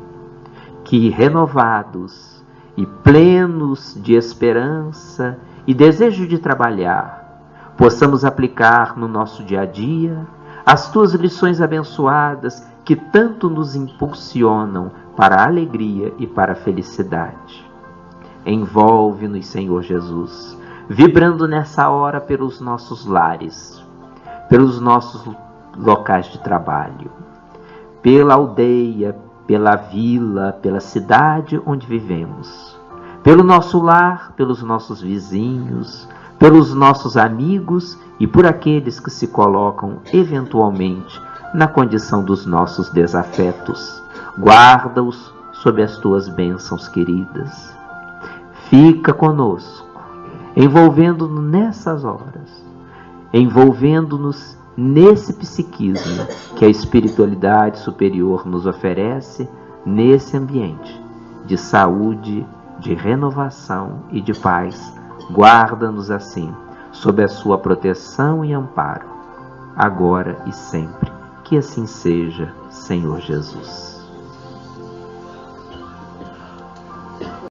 Que renovados e plenos de esperança e desejo de trabalhar, possamos aplicar no nosso dia a dia as tuas lições abençoadas que tanto nos impulsionam para a alegria e para a felicidade. Envolve-nos, Senhor Jesus, vibrando nessa hora pelos nossos lares, pelos nossos locais de trabalho, pela aldeia, pela vila, pela cidade onde vivemos, pelo nosso lar, pelos nossos vizinhos, pelos nossos amigos e por aqueles que se colocam eventualmente na condição dos nossos desafetos. Guarda-os sob as tuas bênçãos queridas. Fica conosco, envolvendo-nos nessas horas, envolvendo-nos nesse psiquismo que a espiritualidade superior nos oferece, nesse ambiente de saúde, de renovação e de paz. Guarda-nos assim, sob a sua proteção e amparo, agora e sempre. Que assim seja, Senhor Jesus.